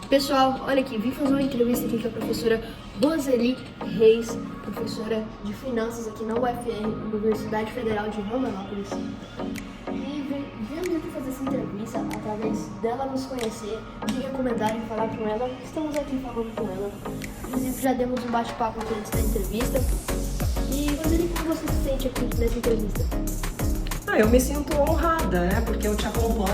Pessoal, olha aqui, vim fazer uma entrevista aqui com a professora Roseli Reis, professora de finanças aqui na UFR, Universidade Federal de Rondonópolis. E viemos aqui fazer essa entrevista através dela nos conhecer, de recomendarem falar com ela. Estamos aqui falando com ela. Inclusive já demos um bate-papo aqui antes da entrevista. E Roseli, como você se sente aqui nessa entrevista? Eu me sinto honrada, né? Porque eu te acompanho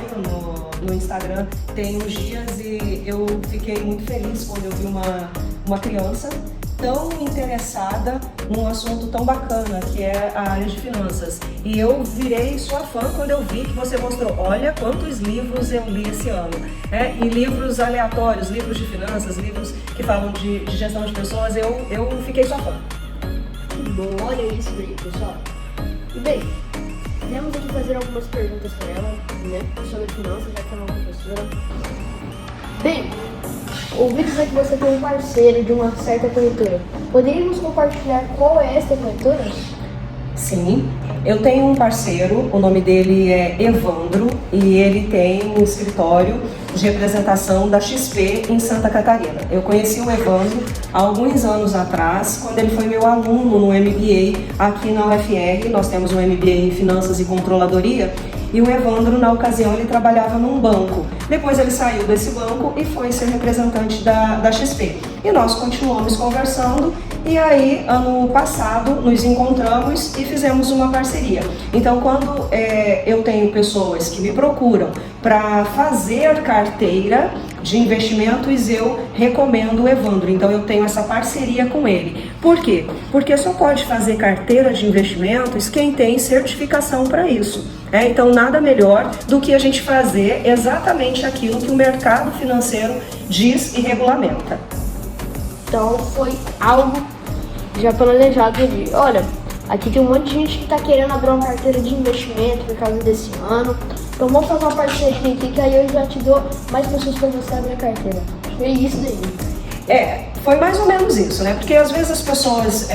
no Instagram tem uns dias e eu fiquei muito feliz quando eu vi uma criança tão interessada num assunto tão bacana que é a área de finanças. E eu virei sua fã quando eu vi que você mostrou, olha quantos livros eu li esse ano. E livros aleatórios, livros de finanças, livros que falam de gestão de pessoas, eu fiquei sua fã. Que bom, olha isso daí, pessoal. E bem, viemos aqui fazer algumas perguntas para ela, né, sobre finanças, já que é uma professora. Bem, ouvi dizer que você tem um parceiro de uma certa corretora. Poderíamos compartilhar qual é esta corretora? Sim, eu tenho um parceiro, o nome dele é Evandro e ele tem um escritório de representação da XP em Santa Catarina. Eu conheci o Evandro há alguns anos atrás, quando ele foi meu aluno no MBA aqui na UFR. Nós temos um MBA em Finanças e Controladoria e o Evandro, na ocasião, ele trabalhava num banco. Depois ele saiu desse banco e foi ser representante da XP. E nós continuamos conversando e aí, ano passado, nos encontramos e fizemos uma parceria. Então, quando eu tenho pessoas que me procuram para fazer carteira de investimentos, eu recomendo o Evandro. Então, eu tenho essa parceria com ele. Por quê? Porque só pode fazer carteira de investimentos quem tem certificação para isso. Então, nada melhor do que a gente fazer exatamente aquilo que o mercado financeiro diz e regulamenta. Então, foi algo já planejado ali. Olha, aqui tem um monte de gente que está querendo abrir uma carteira de investimento por causa desse ano. Então vamos fazer uma parceria aqui que aí eu já te dou mais pessoas para você abrir a carteira. Foi isso daí. Foi mais ou menos isso, né? Porque às vezes as pessoas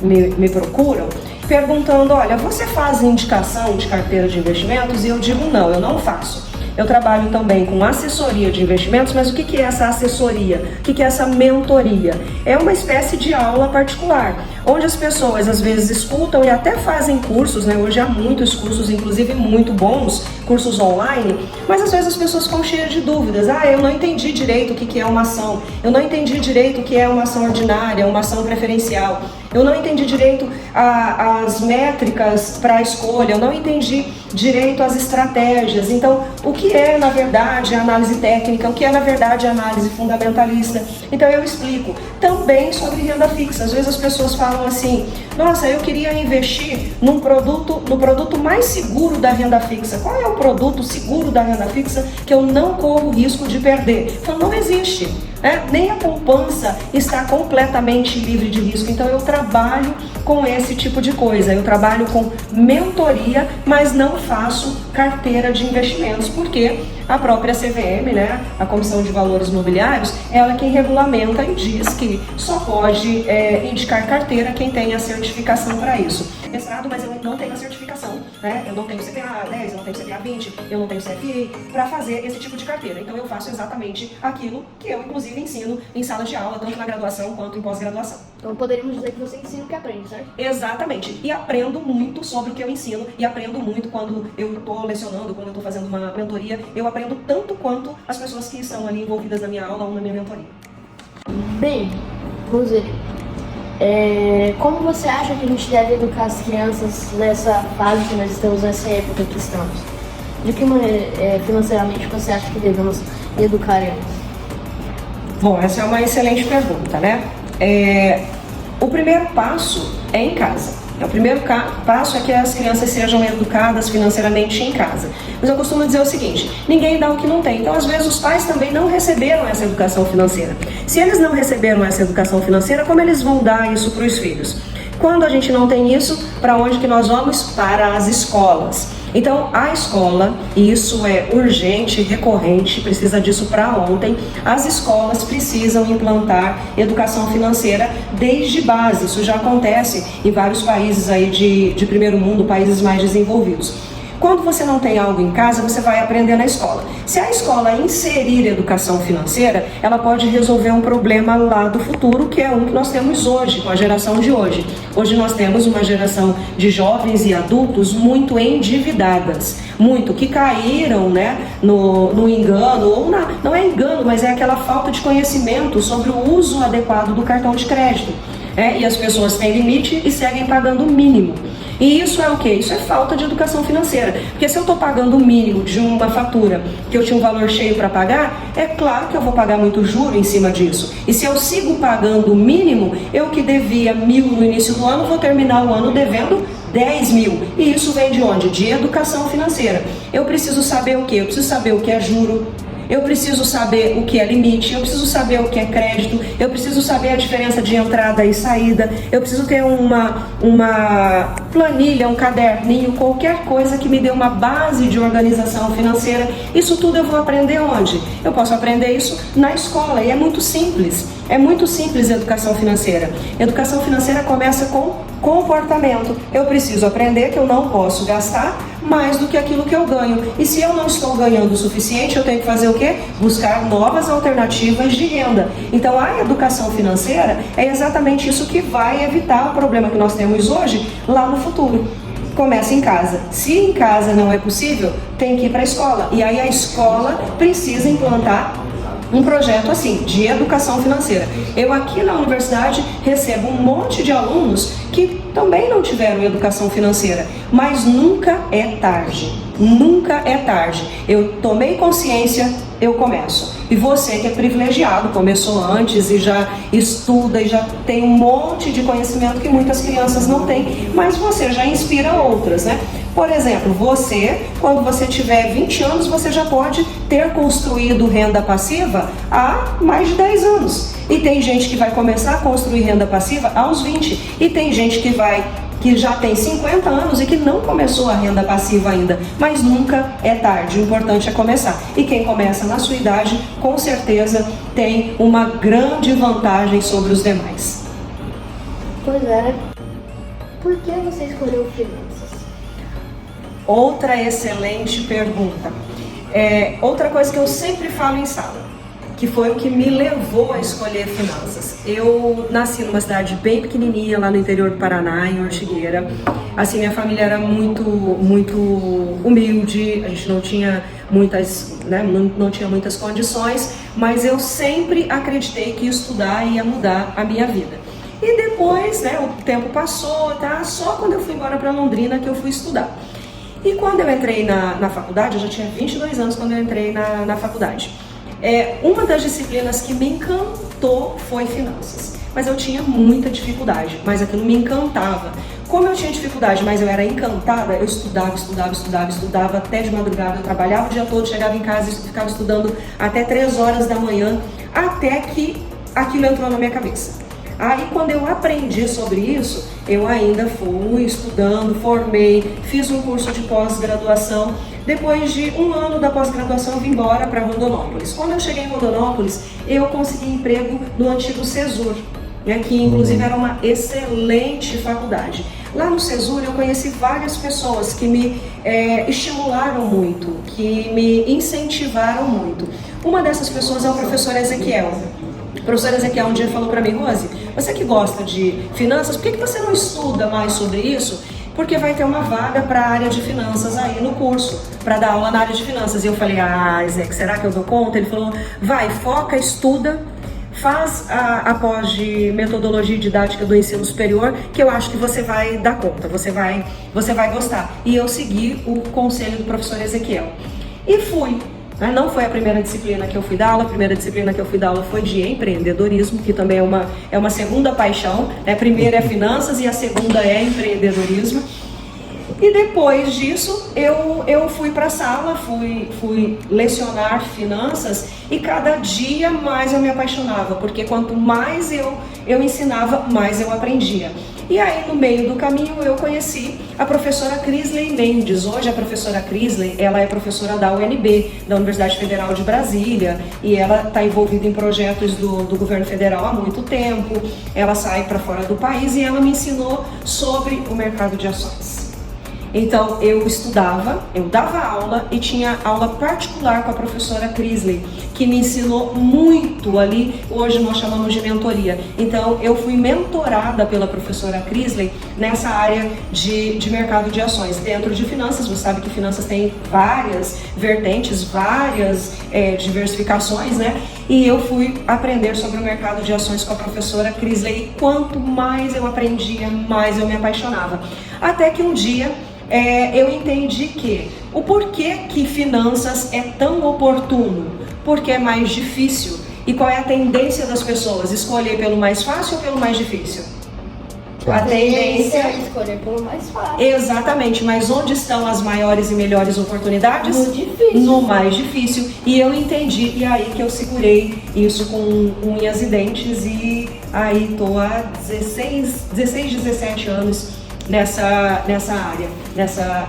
me procuram perguntando, olha, você faz indicação de carteira de investimentos? E eu digo, não, eu não faço. Eu trabalho também com assessoria de investimentos, mas o que é essa assessoria? O que é essa mentoria? É uma espécie de aula particular, onde as pessoas às vezes escutam e até fazem cursos, né? Hoje há muitos cursos, inclusive muito bons, cursos online, mas às vezes as pessoas ficam cheias de dúvidas. Eu não entendi direito o que é uma ação, eu não entendi direito o que é uma ação ordinária, uma ação preferencial, eu não entendi direito as métricas para a escolha, eu não entendi direito as estratégias. Então, o que é, na verdade, a análise técnica, o que é, na verdade, a análise fundamentalista. Então, eu explico também sobre renda fixa. Às vezes as pessoas falam assim, nossa, eu queria investir no produto mais seguro da renda fixa. Qual é o produto seguro da renda fixa que eu não corro risco de perder? Então, não existe. Nem a poupança está completamente livre de risco. Então eu trabalho com esse tipo de coisa, eu trabalho com mentoria, mas não faço carteira de investimentos, porque a própria CVM, né, a Comissão de Valores Mobiliários, ela é quem regulamenta e diz que só pode indicar carteira quem tem a certificação para isso. Mestrado, mas eu não tenho a certificação, né? Eu não tenho CPA 10, eu não tenho CPA 20, eu não tenho CFA para fazer esse tipo de carteira. Então eu faço exatamente aquilo que eu, inclusive, ensino em sala de aula, tanto na graduação quanto em pós-graduação. Então poderíamos dizer que você ensina o que aprende, certo? Exatamente. E aprendo muito sobre o que eu ensino e aprendo muito quando eu estou lecionando, quando eu estou fazendo uma mentoria. Eu aprendo tanto quanto as pessoas que estão ali envolvidas na minha aula ou na minha mentoria. Bem, Roseli, como você acha que a gente deve educar as crianças nessa fase que nós estamos, nessa época que estamos? De que maneira, financeiramente, você acha que devemos educar elas? Bom, essa é uma excelente pergunta, né? O primeiro passo é em casa. O primeiro passo é que as crianças sejam educadas financeiramente em casa. Mas eu costumo dizer o seguinte, ninguém dá o que não tem. Então, às vezes, os pais também não receberam essa educação financeira. Se eles não receberam essa educação financeira, como eles vão dar isso para os filhos? Quando a gente não tem isso, para onde que nós vamos? Para as escolas. Então, a escola, e isso é urgente, recorrente, precisa disso para ontem, as escolas precisam implantar educação financeira desde base. Isso já acontece em vários países aí de primeiro mundo, países mais desenvolvidos. Quando você não tem algo em casa, você vai aprender na escola. Se a escola inserir educação financeira, ela pode resolver um problema lá do futuro, que é um que nós temos hoje, com a geração de hoje. Hoje nós temos uma geração de jovens e adultos muito endividadas, muito, que caíram, né, no engano, ou não é engano, mas é aquela falta de conhecimento sobre o uso adequado do cartão de crédito. E as pessoas têm limite e seguem pagando o mínimo. E isso é o quê? Isso é falta de educação financeira. Porque se eu estou pagando o mínimo de uma fatura que eu tinha um valor cheio para pagar, é claro que eu vou pagar muito juro em cima disso. E se eu sigo pagando o mínimo, eu que devia 1.000 no início do ano, vou terminar o ano devendo 10.000. E isso vem de onde? De educação financeira. Eu preciso saber o quê? Eu preciso saber o que é juro. Eu preciso saber o que é limite, eu preciso saber o que é crédito, eu preciso saber a diferença de entrada e saída, eu preciso ter uma planilha, um caderninho, qualquer coisa que me dê uma base de organização financeira. Isso tudo eu vou aprender onde? Eu posso aprender isso na escola e é muito simples a educação financeira. Educação financeira começa com comportamento. Eu preciso aprender que eu não posso gastar mais do que aquilo que eu ganho. E se eu não estou ganhando o suficiente, eu tenho que fazer o quê? Buscar novas alternativas de renda. Então a educação financeira é exatamente isso que vai evitar o problema que nós temos hoje lá no futuro. Começa em casa. Se em casa não é possível, tem que ir para a escola. E aí a escola precisa implantar um projeto assim, de educação financeira. Eu aqui na universidade recebo um monte de alunos que também não tiveram educação financeira, mas nunca é tarde. Nunca é tarde. Eu tomei consciência, eu começo. E você que é privilegiado, começou antes e já estuda e já tem um monte de conhecimento que muitas crianças não têm, mas você já inspira outras, né? Por exemplo, você, quando você tiver 20 anos, você já pode ter construído renda passiva há mais de 10 anos. E tem gente que vai começar a construir renda passiva aos 20. E tem gente que já tem 50 anos e que não começou a renda passiva ainda. Mas nunca é tarde, o importante é começar. E quem começa na sua idade, com certeza tem uma grande vantagem sobre os demais. Pois é. Por que você escolheu finanças? Outra excelente pergunta. Outra coisa que eu sempre falo em sala, que foi o que me levou a escolher finanças. Eu nasci numa cidade bem pequenininha, lá no interior do Paraná, em Ortigueira. Assim, minha família era muito humilde, a gente não tinha muitas, né, não tinha muitas condições, mas eu sempre acreditei que estudar ia mudar a minha vida. E depois, né, o tempo passou, tá? Só quando eu fui embora para Londrina que eu fui estudar. E quando eu entrei na faculdade, eu já tinha 22 anos quando eu entrei na faculdade. Uma das disciplinas que me encantou foi finanças. Mas eu tinha muita dificuldade, mas aquilo me encantava. Como eu tinha dificuldade, mas eu era encantada, eu estudava até de madrugada. Eu trabalhava o dia todo, chegava em casa e ficava estudando até 3 horas da manhã, até que aquilo entrou na minha cabeça. Aí quando eu aprendi sobre isso, eu ainda fui estudando, formei, fiz um curso de pós-graduação. Depois de 1 ano da pós-graduação, eu vim embora para Rondonópolis. Quando eu cheguei em Rondonópolis, eu consegui emprego no antigo Cesur, né, que inclusive era uma excelente faculdade. Lá no Cesur eu conheci várias pessoas que me estimularam muito, que me incentivaram muito. Uma dessas pessoas é o professor Ezequiel. O professor Ezequiel um dia falou para mim: Rose, você que gosta de finanças, por que você não estuda mais sobre isso? Porque vai ter uma vaga para a área de finanças aí no curso, para dar aula na área de finanças. E eu falei: Ezequiel, será que eu dou conta? Ele falou: vai, foca, estuda, faz a pós de metodologia didática do ensino superior, que eu acho que você vai dar conta, você vai gostar. E eu segui o conselho do professor Ezequiel. E fui. Não foi a primeira disciplina que eu fui dar aula, a primeira disciplina que eu fui dar aula foi de empreendedorismo, que também é uma segunda paixão. A primeira é finanças e a segunda é empreendedorismo. E depois disso eu fui para a sala, fui lecionar finanças e cada dia mais eu me apaixonava, porque quanto mais eu ensinava, mais eu aprendia. E aí no meio do caminho eu conheci a professora Crisley Mendes. Hoje a professora Crisley, ela é professora da UNB, da Universidade Federal de Brasília, e ela está envolvida em projetos do governo federal há muito tempo. Ela sai para fora do país e ela me ensinou sobre o mercado de ações. Então eu estudava, eu dava aula e tinha aula particular com a professora Crisley, que me ensinou muito ali, hoje nós chamamos de mentoria. Então eu fui mentorada pela professora Crisley nessa área de mercado de ações. Dentro de finanças, você sabe que finanças tem várias vertentes, várias diversificações, né? E eu fui aprender sobre o mercado de ações com a professora Crisley. E quanto mais eu aprendia, mais eu me apaixonava. Até que um dia eu entendi que o porquê que finanças é tão oportuno, porque é mais difícil. E qual é a tendência das pessoas? Escolher pelo mais fácil ou pelo mais difícil? A tendência é escolher pelo mais fácil. Exatamente, mas onde estão as maiores e melhores oportunidades? No difícil. No mais difícil. E eu entendi, e aí que eu segurei isso com unhas e dentes, e aí tô há 16, 17 anos nessa área,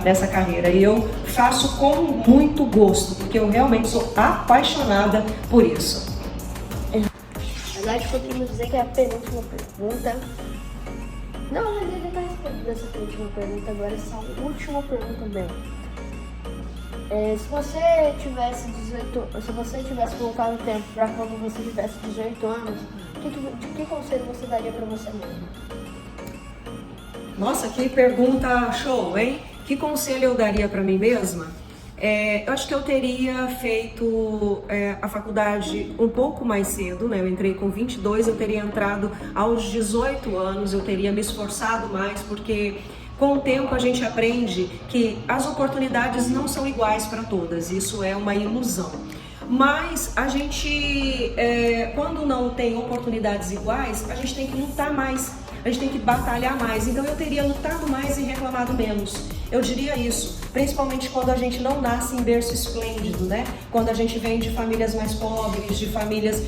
nessa carreira. E eu faço com muito gosto, porque eu realmente sou apaixonada por isso. Na verdade, podemos dizer que é a penúltima pergunta. Não, ele já está respondendo essa penúltima pergunta, agora essa última pergunta bem. Se você tivesse voltado no tempo para quando você tivesse 18 anos, que conselho você daria para você mesmo? Nossa, que pergunta show, hein? Que conselho eu daria para mim mesma? Eu acho que eu teria feito a faculdade um pouco mais cedo, né? Eu entrei com 22, eu teria entrado aos 18 anos, eu teria me esforçado mais, porque com o tempo a gente aprende que as oportunidades não são iguais para todas, isso é uma ilusão. Mas a gente, quando não tem oportunidades iguais, a gente tem que lutar mais, a gente tem que batalhar mais. Então eu teria lutado mais e reclamado menos. Eu diria isso, principalmente quando a gente não nasce em berço esplêndido, né? Quando a gente vem de famílias mais pobres, de famílias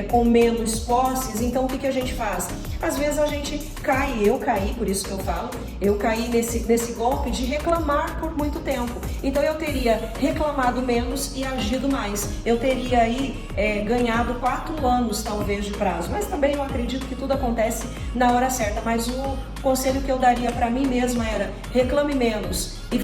com menos posses. Então o que a gente faz? Às vezes a gente cai, eu caí, por isso que eu falo, eu caí nesse golpe de reclamar por muito tempo. Então eu teria reclamado menos e agido mais. Eu teria aí ganhado 4 anos talvez de prazo, mas também eu acredito que tudo acontece na hora certa. Mas o conselho que eu daria para mim mesma era: reclame menos e